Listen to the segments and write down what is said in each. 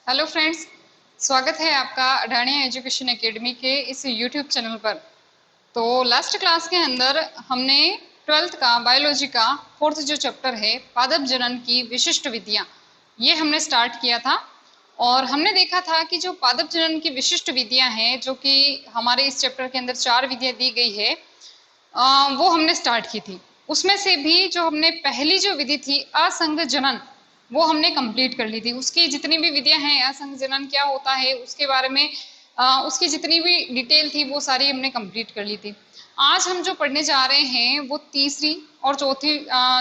Hello friends, स्वागत है आपका अडानिया एजुकेशन एकेडमी के इस यूट्यूब चैनल पर। तो लास्ट क्लास के अंदर हमने 12th का बायोलॉजी का 4th जो चैप्टर है पादप जनन की विशिष्ट विधियां, ये हमने स्टार्ट किया था। और हमने देखा था कि जो पादप जनन की विशिष्ट विधियां हैं, जो कि हमारे इस चैप्टर के अंदर 4 विधियां दी गई है, वो हमने स्टार्ट की थी। उसमें से भी जो हमने पहली जो विधि थी असंग जनन, वो हमने कंप्लीट कर ली थी। उसकी जितनी भी विधियां हैं, असंग जनन क्या होता है उसके बारे में उसकी जितनी भी डिटेल थी वो सारी हमने कंप्लीट कर ली थी। आज हम जो पढ़ने जा रहे हैं वो तीसरी और चौथी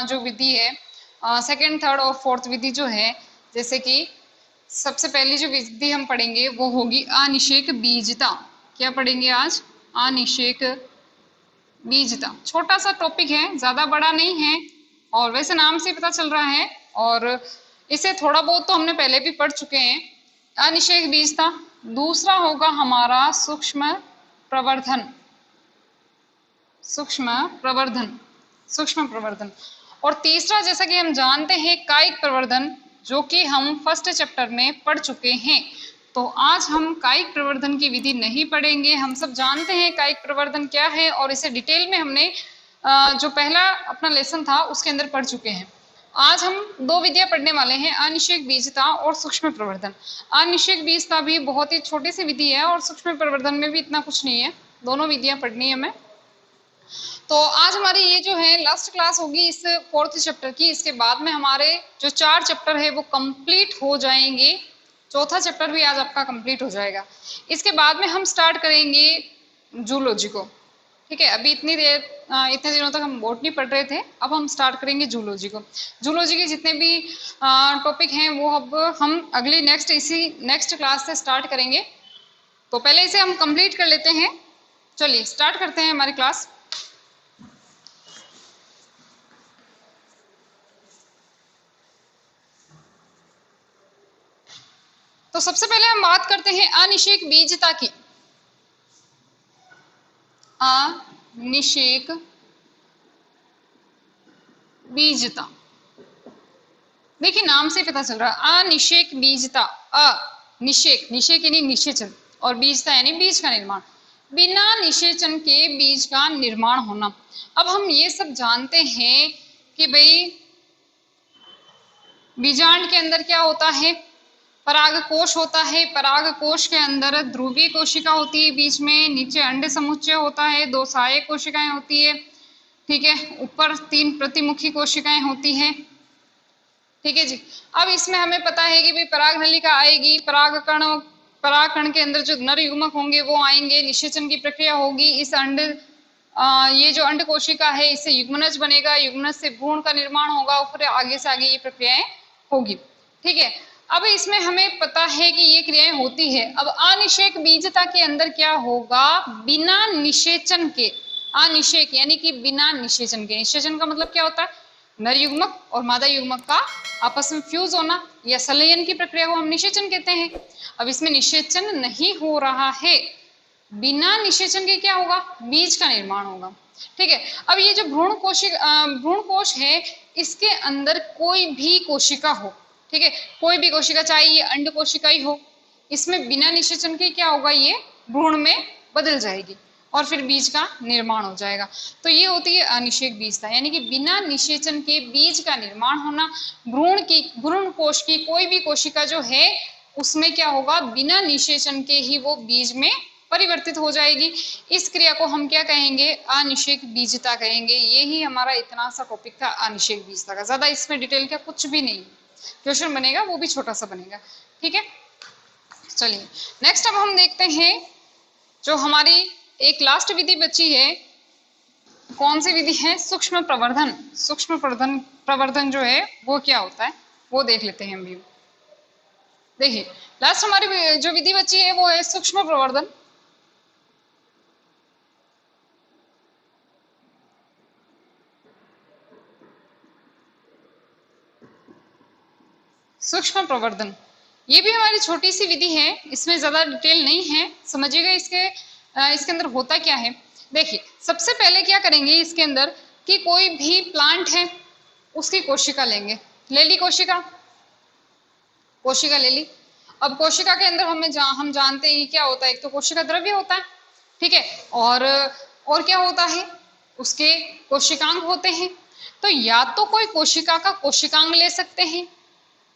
जो विधि है, सेकंड, थर्ड और फोर्थ विधि जो है। जैसे कि सबसे पहली जो विधि हम पढ़ेंगे वो होगी अनिषेक बीजता। क्या पढ़ेंगे आज? अनिषेक बीजता। छोटा सा टॉपिक है, ज्यादा बड़ा नहीं है, और वैसे नाम से पता चल रहा है, और इसे थोड़ा बहुत तो हमने पहले भी पढ़ चुके हैं। अनिषेक बीजता। दूसरा होगा हमारा सूक्ष्म प्रवर्धन। सूक्ष्म प्रवर्धन, सूक्ष्म प्रवर्धन। और तीसरा, जैसा कि हम जानते हैं, कायिक प्रवर्धन, जो कि हम फर्स्ट चैप्टर में पढ़ चुके हैं। तो आज हम कायिक प्रवर्धन की विधि नहीं पढ़ेंगे। हम सब जानते हैं कायिक प्रवर्धन क्या है, और इसे डिटेल में हमने जो पहला अपना लेसन था उसके अंदर पढ़ चुके हैं। आज हम दो विधियां पढ़ने वाले हैं, अनिषेक बीजता और सूक्ष्म प्रवर्धन। अनिषेक बीजता भी बहुत ही छोटी सी विधि है, और सूक्ष्म प्रवर्धन में भी इतना कुछ नहीं है। दोनों विधियां पढ़नी है हमें। तो आज हमारी ये जो है लास्ट क्लास होगी इस 4th चैप्टर की। इसके बाद में हमारे जो 4 चैप्टर है वो कंप्लीट हो जाएंगे। चौथा चैप्टर भी आज आपका कंप्लीट हो जाएगा। इसके बाद में हम स्टार्ट करेंगे जूलॉजी को। ठीक है, अभी इतने दिनों तक हम बॉटनी पढ़ रहे थे, अब हम स्टार्ट करेंगे जूलॉजी को। जूलॉजी के जितने भी टॉपिक हैं वो अब हम अगली नेक्स्ट क्लास से स्टार्ट करेंगे। तो पहले इसे हम कंप्लीट कर लेते हैं। चलिए स्टार्ट करते हैं हमारी क्लास। तो सबसे पहले हम बात करते हैं अनिषेक बीजता की। अनिषेक बीजता, देखिए नाम से पता चल रहा है अनिषेक बीजता। निषेक, निषेक यानी निषेचन, और बीजता यानी बीज का निर्माण। बिना निषेचन के बीज का निर्माण होना। अब हम ये सब जानते हैं कि भाई बीजांड के अंदर क्या होता है, परागकोश होता है। परागकोश के अंदर ध्रुवीय कोशिका होती है, बीच में नीचे अंड समुच्चय होता है, 2 सहायक कोशिकाएं होती है। ठीक है, ऊपर 3 प्रतिमुखी कोशिकाएं होती है। ठीक है जी। अब इसमें हमें पता है कि भाई पराग नलिका आएगी, परागकण के अंदर जो नर युग्मक होंगे वो आएंगे, निषेचन की प्रक्रिया होगी। इस ये जो अंड कोशिका है इससे युग्मनज बनेगा, युग्मनज से भ्रूण का निर्माण होगा, और फिर आगे से आगे ये प्रक्रियाएं होगी। ठीक है, अब इसमें हमें पता है कि ये क्रियाएं होती है। अब अनिषेक बीजता के अंदर क्या होगा, बिना निषेचन के, अनिषेक यानी कि बिना निषेचन के। निषेचन का मतलब क्या होता है, नर युग्मक और मादा युग्मक का आपस में फ्यूज होना, या संलयन की प्रक्रिया को हम निषेचन कहते हैं। अब इसमें निषेचन नहीं हो रहा है, बिना निषेचन के क्या होगा, बीज का निर्माण होगा। ठीक है, अब ये जो भ्रूण कोश है, इसके अंदर कोई भी कोशिका हो, ठीक है, कोई भी कोशिका, चाहे ये अंड कोशिका ही हो, इसमें बिना निषेचन के क्या होगा, ये भ्रूण में बदल जाएगी और फिर बीज का निर्माण हो जाएगा। तो ये होती है अनिषेक बीजता, यानी कि बिना निषेचन के बीज का निर्माण होना। भ्रूण कोश की कोई भी कोशिका जो है उसमें क्या होगा, बिना निषेचन के ही वो बीज में परिवर्तित हो जाएगी। इस क्रिया को हम क्या कहेंगे, अनिषेक बीजता कहेंगे। यही हमारा इतना सा टॉपिक था अनिषेक बीजता का। ज्यादा इसमें डिटेल का कुछ भी नहीं, क्वेश्चन बनेगा वो भी छोटा सा बनेगा। ठीक है, चलिए नेक्स्ट अब हम देखते हैं जो हमारी एक लास्ट विधि बची है। कौन सी विधि है, सूक्ष्म प्रवर्धन। सूक्ष्म प्रवर्धन जो है वो क्या होता है वो देख लेते हैं हम भी। देखिए लास्ट हमारी जो विधि बची है वो है सूक्ष्म प्रवर्धन। सूक्ष्म प्रवर्धन ये भी हमारी छोटी सी विधि है, इसमें ज्यादा डिटेल नहीं है, समझिएगा इसके अंदर होता क्या है। देखिए सबसे पहले क्या करेंगे इसके अंदर कि कोई भी प्लांट है उसकी कोशिका लेंगे, ले ली कोशिका ले ली। अब कोशिका के अंदर हम जानते हैं क्या होता है, एक तो कोशिका द्रव्य होता है, ठीक है, और क्या होता है, उसके कोशिकांग होते हैं। तो या तो कोई कोशिका का कोशिकांग ले सकते हैं,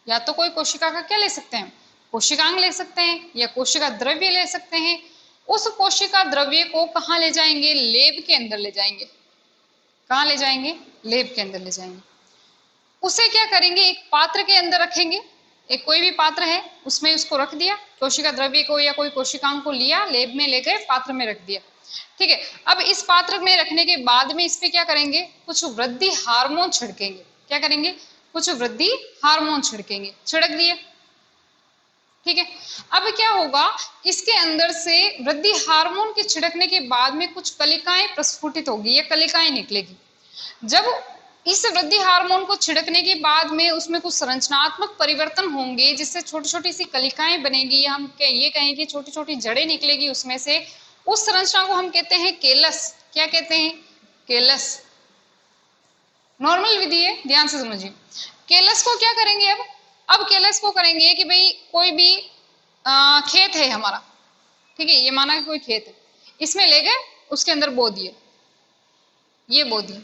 या तो कोई कोशिका का क्या ले सकते हैं, कोशिकांग ले सकते हैं, या कोशिका द्रव्य ले सकते हैं। उस कोशिका द्रव्य को कहाँ ले जाएंगे, लेब के अंदर ले जाएंगे। कहाँ ले जाएंगे, लेब के अंदर ले जाएंगे। उसे क्या करेंगे, एक पात्र के अंदर रखेंगे, एक कोई भी पात्र है उसमें उसको रख दिया, कोशिका द्रव्य को या कोई कोशिकांग को लिया, लेब में ले गए, पात्र में रख दिया, ठीक है। अब इस पात्र में रखने के बाद में इस पे क्या करेंगे, कुछ वृद्धि हार्मोन छिड़केंगे। क्या करेंगे, कुछ वृद्धि हार्मोन छिड़केंगे, छिड़क दिए, ठीक है। अब क्या होगा, इसके अंदर से वृद्धि हार्मोन के छिड़कने के बाद में कुछ कलिकाएं प्रस्फुटित होगी, ये कलिकाएं निकलेगी। जब इस वृद्धि हार्मोन को छिड़कने के बाद में उसमें कुछ संरचनात्मक परिवर्तन होंगे, जिससे छोटी छोटी सी कलिकाएं बनेगी, हम ये कहें कि छोटी छोटी जड़ें निकलेगी उसमें से, उस संरचना को हम कहते हैं केलस। क्या कहते हैं, केलस। नॉर्मल विधि है, ध्यान से समझिए। केलस को क्या करेंगे, अब केलस को करेंगे कि भाई कोई भी खेत है हमारा, ठीक है, ये माना कि कोई खेत है, इसमें ले गए, उसके अंदर बो दिए, ये बो दिए,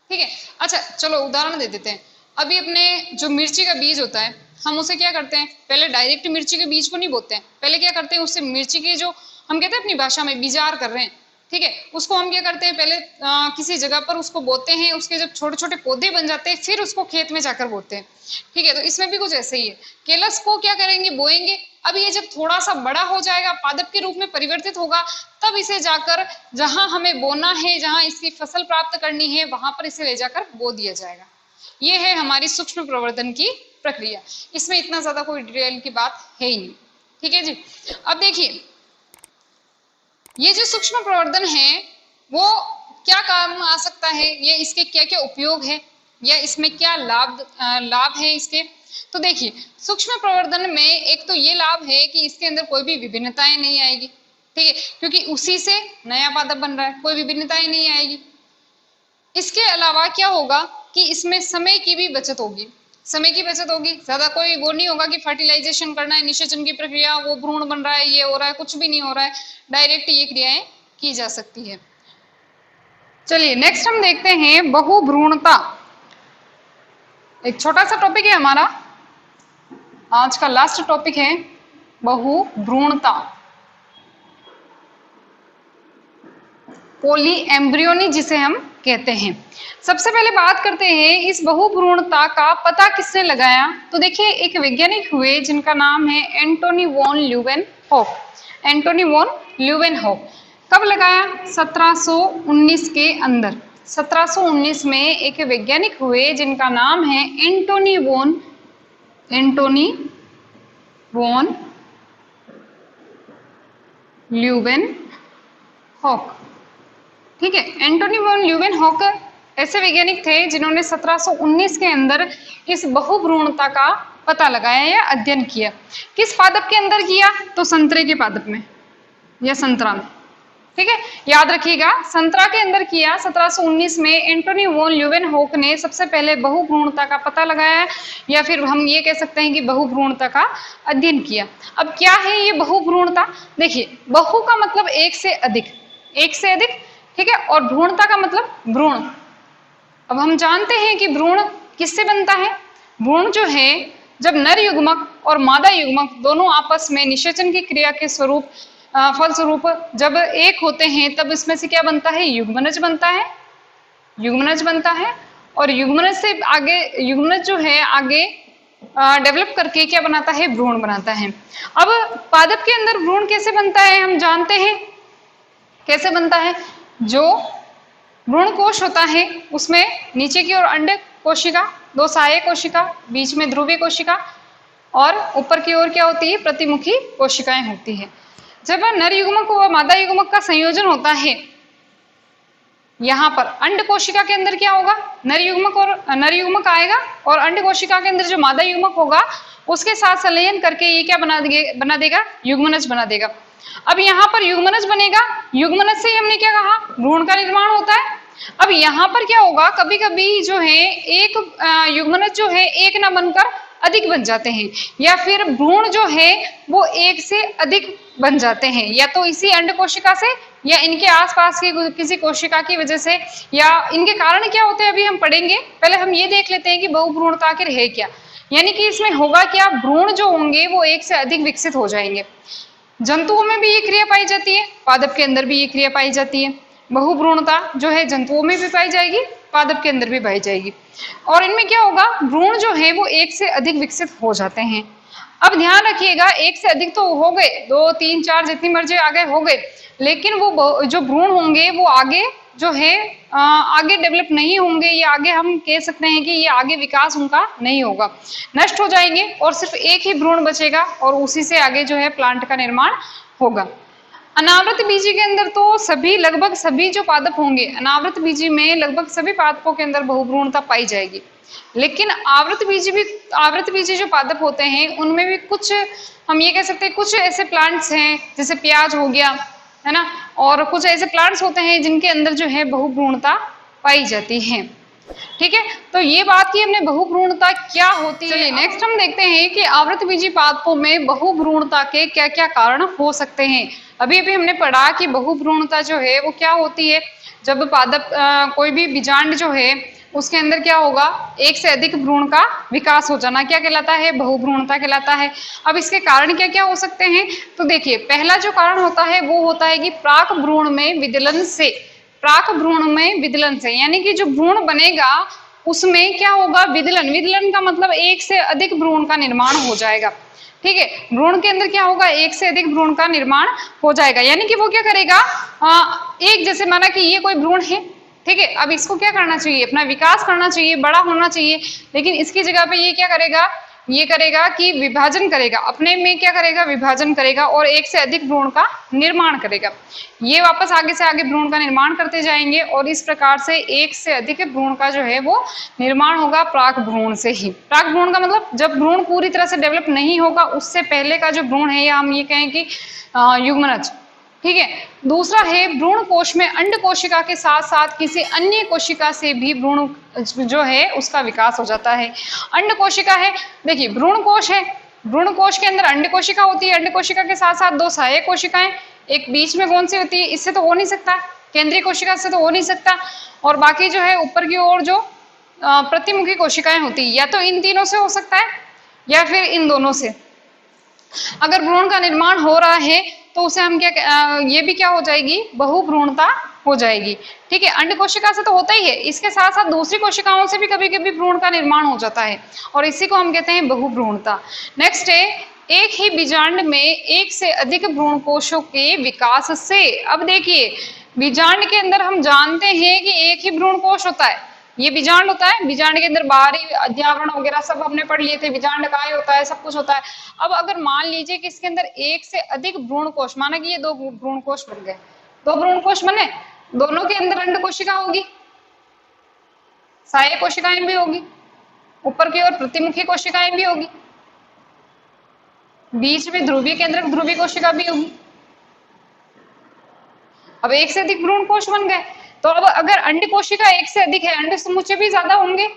ठीक है। अच्छा चलो उदाहरण दे देते हैं। अभी अपने जो मिर्ची का बीज होता है, हम उसे क्या करते हैं, पहले डायरेक्ट मिर्ची के बीज को नहीं बोते हैं, पहले क्या करते हैं, उससे मिर्ची के जो हम कहते हैं अपनी भाषा में बीजार कर रहे हैं, ठीक है, उसको हम क्या करते हैं, पहले किसी जगह पर उसको बोते हैं, उसके जब छोटे छोटे पौधे बन जाते हैं फिर उसको खेत में जाकर बोते हैं, ठीक है। तो इसमें भी कुछ ऐसे ही है, केलस को क्या करेंगे, बोएंगे। अब ये जब थोड़ा सा बड़ा हो जाएगा, पादप के रूप में परिवर्तित होगा, तब इसे जाकर जहां हमें बोना है, जहां इसकी फसल प्राप्त करनी है, वहां पर इसे ले जाकर बो दिया जाएगा। ये है हमारी सूक्ष्म प्रवर्धन की प्रक्रिया। इसमें इतना ज्यादा कोई डिटेल की बात है ही नहीं, ठीक है जी। अब देखिए, ये जो सूक्ष्म प्रवर्धन है वो क्या काम आ सकता है, ये इसके क्या क्या उपयोग है, या इसमें क्या लाभ है इसके। तो देखिए, सूक्ष्म प्रवर्धन में एक तो ये लाभ है कि इसके अंदर कोई भी विभिन्नताएं नहीं आएगी, ठीक है, क्योंकि उसी से नया पादप बन रहा है, कोई विभिन्नताएं नहीं आएगी। इसके अलावा क्या होगा कि इसमें समय की भी बचत होगी, समय की बचत होगी, ज्यादा कोई वो नहीं होगा कि फर्टिलाइजेशन करना है, निषेचन की प्रक्रिया, वो भ्रूण बन रहा है, ये हो रहा है, कुछ भी नहीं हो रहा है, डायरेक्ट ये क्रियाएं की जा सकती है। चलिए नेक्स्ट हम देखते हैं बहुभ्रूणता। एक छोटा सा टॉपिक है हमारा, आज का लास्ट टॉपिक है बहुभ्रूणता, पोली एम्ब्रियोनी जिसे हम कहते हैं। सबसे पहले बात करते हैं इस बहुभ्रूणता का पता किसने लगाया। तो देखिए, एक वैज्ञानिक हुए जिनका नाम है Antony von Leeuwenhoek. Antony von Leeuwenhoek कब लगाया, 1719 के अंदर। 1719 में एक वैज्ञानिक हुए जिनका नाम है एंटोनी वॉन ल्यूवेनहॉक, ठीक है। एंटोनी वॉन ल्यूवेनहॉक ऐसे वैज्ञानिक थे जिन्होंने 1719 के अंदर इस बहुभ्रूणता का पता लगाया या अध्ययन किया। किस पादप के अंदर किया, तो संतरे के पादप में या संतरा में, ठीक है, याद रखिएगा, संतरा के अंदर किया। 1719 में एंटोनी वॉन ल्यूवेनहॉक ने सबसे पहले बहुभ्रूणता का पता लगाया, या फिर हम ये कह सकते हैं कि बहुभ्रूणता का अध्ययन किया। अब क्या है ये बहुभ्रूणता, देखिए, बहु का मतलब एक से अधिक, ठीक है, और भ्रूणता का मतलब भ्रूण। अब हम जानते हैं कि भ्रूण किससे बनता है, भ्रूण जो है जब नर युग्मक और मादा युग्मक दोनों आपस में निषेचन की क्रिया के स्वरूप फलस्वरूप जब एक होते हैं, तब इसमें से क्या बनता है, युग्मनज बनता है, और युग्मनज से आगे, युग्मनज जो है आगे डेवलप करके क्या बनाता है, भ्रूण बनाता है। अब पादप के अंदर भ्रूण कैसे बनता है, हम जानते हैं कैसे बनता है। जो भ्रूण कोश होता है उसमें नीचे की ओर अंड कोशिका, दो सहायक कोशिका, बीच में ध्रुवीय कोशिका, और ऊपर की ओर क्या होती है, प्रतिमुखी कोशिकाएं होती है। जब नर युग्मक व मादा युग्मक का संयोजन होता है, यहाँ पर अंड कोशिका के अंदर क्या होगा, नर युग्मक आएगा, और अंड कोशिका के अंदर जो मादा युग्मक होगा उसके साथ संलयन करके ये क्या बना देगा, युग्मनज बना देगा। अब यहाँ पर युग्मनज बनेगा, युग्मनज से हमने क्या कहा, भ्रूण का निर्माण होता है। अब यहाँ पर क्या होगा, कभी कभी जो है एक युग्मनज जो है एक ना बनकर अधिक बन जाते हैं, या फिर भ्रूण जो है वो एक से अधिक बन जाते हैं, या तो इसी अंड कोशिका से या इनके आसपास की किसी कोशिका की वजह से, या इनके कारण क्या होते हैं अभी हम पढ़ेंगे। पहले हम ये देख लेते हैं कि बहुभ्रूणता आखिर है क्या, यानी कि इसमें होगा क्या, भ्रूण जो होंगे वो एक से अधिक विकसित हो जाएंगे। जंतुओं में भी ये क्रिया पाई जाती है, पादप के अंदर भी ये क्रिया पाई जाती है। बहुभ्रूणता जो है जंतुओं में भी पाई जाएगी, पादप के अंदर भी पाई जाएगी। और इनमें क्या होगा, भ्रूण जो है वो एक से अधिक विकसित हो जाते हैं। अब ध्यान रखिएगा, एक से अधिक तो हो गए, 2 3 4 जितनी मर्जी आगे हो गए, लेकिन वो जो भ्रूण होंगे वो आगे जो है आगे डेवलप नहीं होंगे, या आगे हम कह सकते हैं कि ये आगे विकास उनका नहीं होगा, नष्ट हो जाएंगे और सिर्फ एक ही भ्रूण बचेगा और उसी से आगे जो है प्लांट का निर्माण होगा। अनावृत बीजी के अंदर तो सभी लगभग सभी जो पादप होंगे, अनावृत बीजी में लगभग सभी पादपों के अंदर बहुभ्रूणता पाई जाएगी। लेकिन आवृत बीजी जो पादप होते हैं उनमें भी कुछ हम ये कह सकते हैं, कुछ ऐसे प्लांट्स हैं जैसे प्याज हो गया, है ना, और कुछ ऐसे प्लांट्स होते हैं जिनके अंदर जो है बहुभ्रूणता पाई जाती है। ठीक है, तो ये बात की हमने बहुभ्रूणता क्या होती है। चलिए नेक्स्ट हम देखते हैं कि आवृतबीजी पादपों में बहुभ्रूणता के क्या क्या कारण हो सकते हैं। अभी अभी हमने पढ़ा कि बहुभ्रूणता जो है वो क्या होती है, जब पादप कोई भी बीजांड जो है उसके अंदर क्या होगा, एक से अधिक भ्रूण का विकास हो जाना क्या कहलाता है, बहुभ्रूणता कहलाता है। अब इसके कारण क्या क्या हो सकते हैं, तो देखिए पहला जो कारण होता है वो होता है कि प्राक भ्रूण में विदलन से, प्राक भ्रूण में विदलन से, यानी कि जो भ्रूण बनेगा उसमें क्या होगा, विदलन, विदलन का मतलब एक से अधिक भ्रूण का निर्माण हो जाएगा। ठीक है, भ्रूण के अंदर क्या होगा, एक से अधिक भ्रूण का निर्माण हो जाएगा, यानी कि वो क्या करेगा, एक जैसे माना कि ये कोई भ्रूण है, ठीक है, अब इसको क्या करना चाहिए, अपना विकास करना चाहिए, बड़ा होना चाहिए, लेकिन इसकी जगह पे ये क्या करेगा, ये करेगा कि विभाजन करेगा, अपने में क्या करेगा, विभाजन करेगा और एक से अधिक भ्रूण का निर्माण करेगा। ये वापस आगे से आगे भ्रूण का निर्माण करते जाएंगे और इस प्रकार से एक से अधिक भ्रूण का जो है वो निर्माण होगा प्राक भ्रूण से ही। प्राक भ्रूण का मतलब जब भ्रूण पूरी तरह से डेवलप नहीं होगा उससे पहले का जो भ्रूण है, या हम ये कहें कि युग्मनज। ठीक है, दूसरा है भ्रूण कोश में अंड कोशिका के साथ साथ किसी अन्य कोशिका से भी भ्रूण जो है उसका विकास हो जाता है। अंड कोशिका है, देखिए भ्रूण कोश है, भ्रूण कोश के अंदर अंड कोशिका होती है, अंड कोशिका के साथ साथ 2 सहायक कोशिकाएं, एक बीच में कौन सी होती है, इससे तो हो नहीं सकता, केंद्रीय कोशिका से तो हो नहीं सकता, और बाकी जो है ऊपर की ओर जो प्रतिमुखी कोशिकाएं होती है, या तो इन तीनों से हो सकता है या फिर इन दोनों से। अगर भ्रूण का निर्माण हो रहा है तो उसे हम क्या, ये भी क्या हो जाएगी, बहुभ्रूणता हो जाएगी। ठीक है, अंड कोशिका से तो होता ही है, इसके साथ साथ दूसरी कोशिकाओं से भी कभी कभी भ्रूण का निर्माण हो जाता है और इसी को हम कहते हैं बहुभ्रूणता। नेक्स्ट है एक ही बीजांड में एक से अधिक भ्रूण कोशों के विकास से। अब देखिए बीजांड के अंदर हम जानते हैं कि एक ही भ्रूण कोश होता है, ये बीजांड होता है, बीजांड के अंदर बाहरी अध्यावरण वगैरह सब हमने पढ़ लिए थे, बीजांड काय होता है, सब कुछ होता है। अब अगर मान लीजिए कि इसके अंदर एक से अधिक भ्रूण कोश, माना कि ये 2 भ्रूण कोश बन गए, 2 भ्रूण कोश बने, दोनों के अंदर अंड कोशिका होगी, सहायक कोशिकाएं भी होगी, ऊपर की ओर प्रतिमुखी कोशिकाएं भी होगी, बीच में ध्रुवीय केंद्रक ध्रुवीय कोशिका भी होगी। अब एक से अधिक भ्रूण कोश बन गए, तो अब अगर अंड कोशिका एक से अधिक है, अंड समुच्चय भी ज्यादा होंगे।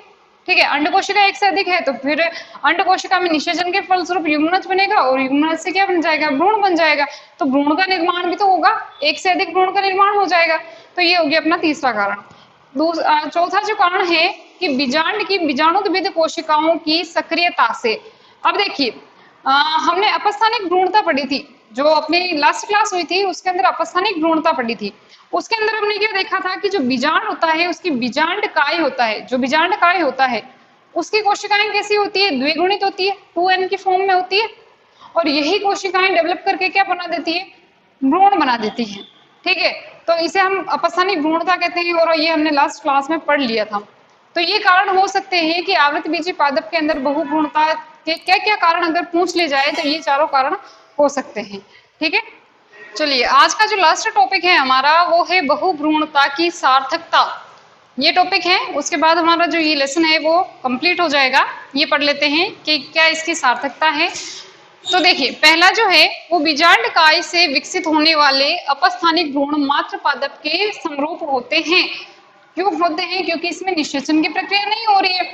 ठीक है, अंड कोशिका एक से अधिक है तो फिर अंड कोशिका में निषेचन के फलस्वरूप युग्मनज बनेगा और युग्मनज से क्या बन जाएगा, भ्रूण बन जाएगा, तो भ्रूण का निर्माण भी तो होगा, एक से अधिक भ्रूण का निर्माण हो जाएगा। तो ये हो गया अपना तीसरा कारण। चौथा जो कारण है कि बीजांड की बीजाणुद्भिद कोशिकाओं की सक्रियता से। अब देखिए हमने अपस्थानिक भ्रूणता पढ़ी थी, जो अपनी लास्ट क्लास हुई थी उसके अंदर अपस्थानिक भ्रूणता पढ़ी थी। उसके अंदर हमने क्या देखा था कि जो बीजांड होता है उसकी बीजांड काय होता है, जो बीजांड काय होता है उसकी कोशिकाएं कैसी होती है, द्विगुणित होती है, 2n की फॉर्म में होती है, और यही कोशिकाएं डेवलप करके क्या बना देती है, भ्रूण बना देती है। ठीक है, तो इसे हम अपस्थानिक भ्रूणता कहते हैं और ये हमने लास्ट क्लास में पढ़ लिया था। तो ये कारण हो सकते हैं कि आवृतबीजी पादप के अंदर बहुभ्रूणता के क्या क्या कारण अगर पूछ ले जाए तो ये चारों कारण हो सकते हैं। ठीक है, चलिए आज का जो लास्ट टॉपिक है हमारा वो है बहुभ्रूणता की सार्थकता। ये टॉपिक है, उसके बाद हमारा जो ये लेसन है वो कंप्लीट हो जाएगा। ये पढ़ लेते हैं कि क्या इसकी सार्थकता है। तो देखिए पहला जो है वो बीजांड काय से विकसित होने वाले अपस्थानिक भ्रूण मात्र पादप के समरूप होते हैं। क्यों होते हैं, क्योंकि इसमें निषेचन की प्रक्रिया नहीं हो रही है।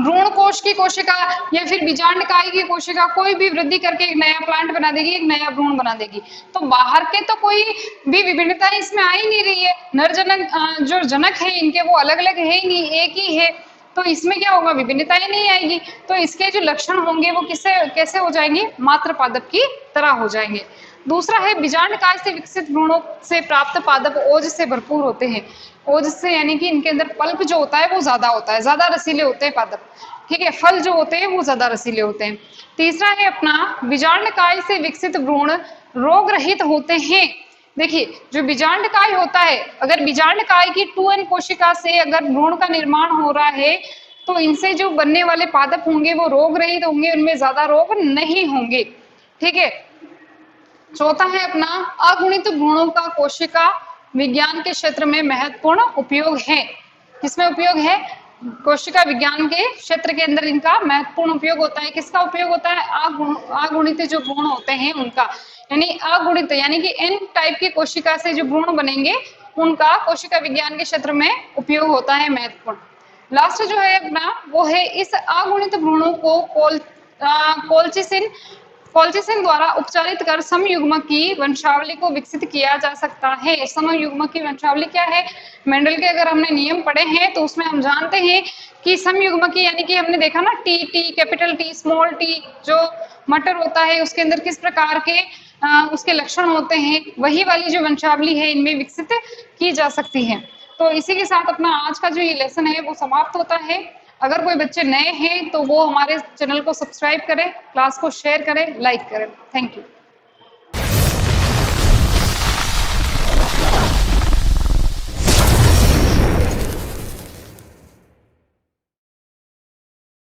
भ्रूण कोश की कोशिका या फिर बीजांडकाई की कोशिका कोई भी वृद्धि करके एक नया प्लांट बना देगी, एक नया भ्रूण बना देगी। तो बाहर के तो कोई भी विभिन्नता इसमें आ ही नहीं रही है, नर जनक जो जनक है इनके वो अलग अलग है ही नहीं, एक ही है, तो इसमें क्या होगा, विभिन्नता ही नहीं आएगी। तो इसके जो लक्षण होंगे वो किससे कैसे हो जाएंगे, मात्र पादप की तरह हो जाएंगे। दूसरा है बीजांडकाय से विकसित भ्रूणों से प्राप्त पादप ओज से भरपूर होते हैं। ओज से यानी कि इनके अंदर पल्प जो होता है वो ज्यादा होता है, ज्यादा रसीले होते हैं पादप, ठीक है, फल जो होते हैं वो ज्यादा रसीले होते हैं। तीसरा है अपना बीजांडकाय से विकसित भ्रूण रोग रहित होते हैं। देखिए जो बीजांडकाय होता है, अगर बीजांडकाय की 2n कोशिका से अगर भ्रूण का निर्माण हो रहा है तो इनसे जो बनने वाले पादप होंगे वो रोग रहित होंगे, उनमें ज्यादा रोग नहीं होंगे, ठीक है। चौथा है अपना अगुणित भ्रूणों का कोशिका विज्ञान के क्षेत्र में महत्वपूर्ण उपयोग है। किसमें उपयोग है, कोशिका विज्ञान के क्षेत्र के अंदर इनका महत्वपूर्ण उपयोग होता है। किसका उपयोग होता है, अगुणित जो भ्रूण होते हैं उनका, यानी अगुणित यानी कि एन टाइप की कोशिका से जो भ्रूण बनेंगे उनका कोशिका विज्ञान के क्षेत्र में उपयोग होता है, महत्वपूर्ण। लास्ट जो है अपना वो है इस अगुणित भ्रूणों को कोल्चिसिन द्वारा उपचारित कर समयुग्मक की वंशावली को विकसित किया जा सकता है। समयुग्मक की वंशावली क्या है, मेंडल के अगर हमने नियम पढ़े हैं तो उसमें हम जानते हैं कि समयुग्मकी यानी कि हमने देखा ना T capital T small T, जो मटर होता है उसके अंदर किस प्रकार के उसके लक्षण होते हैं, वही वाली जो वंशावली है इनमें विकसित की जा सकती है। तो इसी के साथ अपना आज का जो ये लेसन है वो समाप्त होता है। अगर कोई बच्चे नए हैं तो वो हमारे चैनल को सब्सक्राइब करें, क्लास को शेयर करें, लाइक करें। Thank you.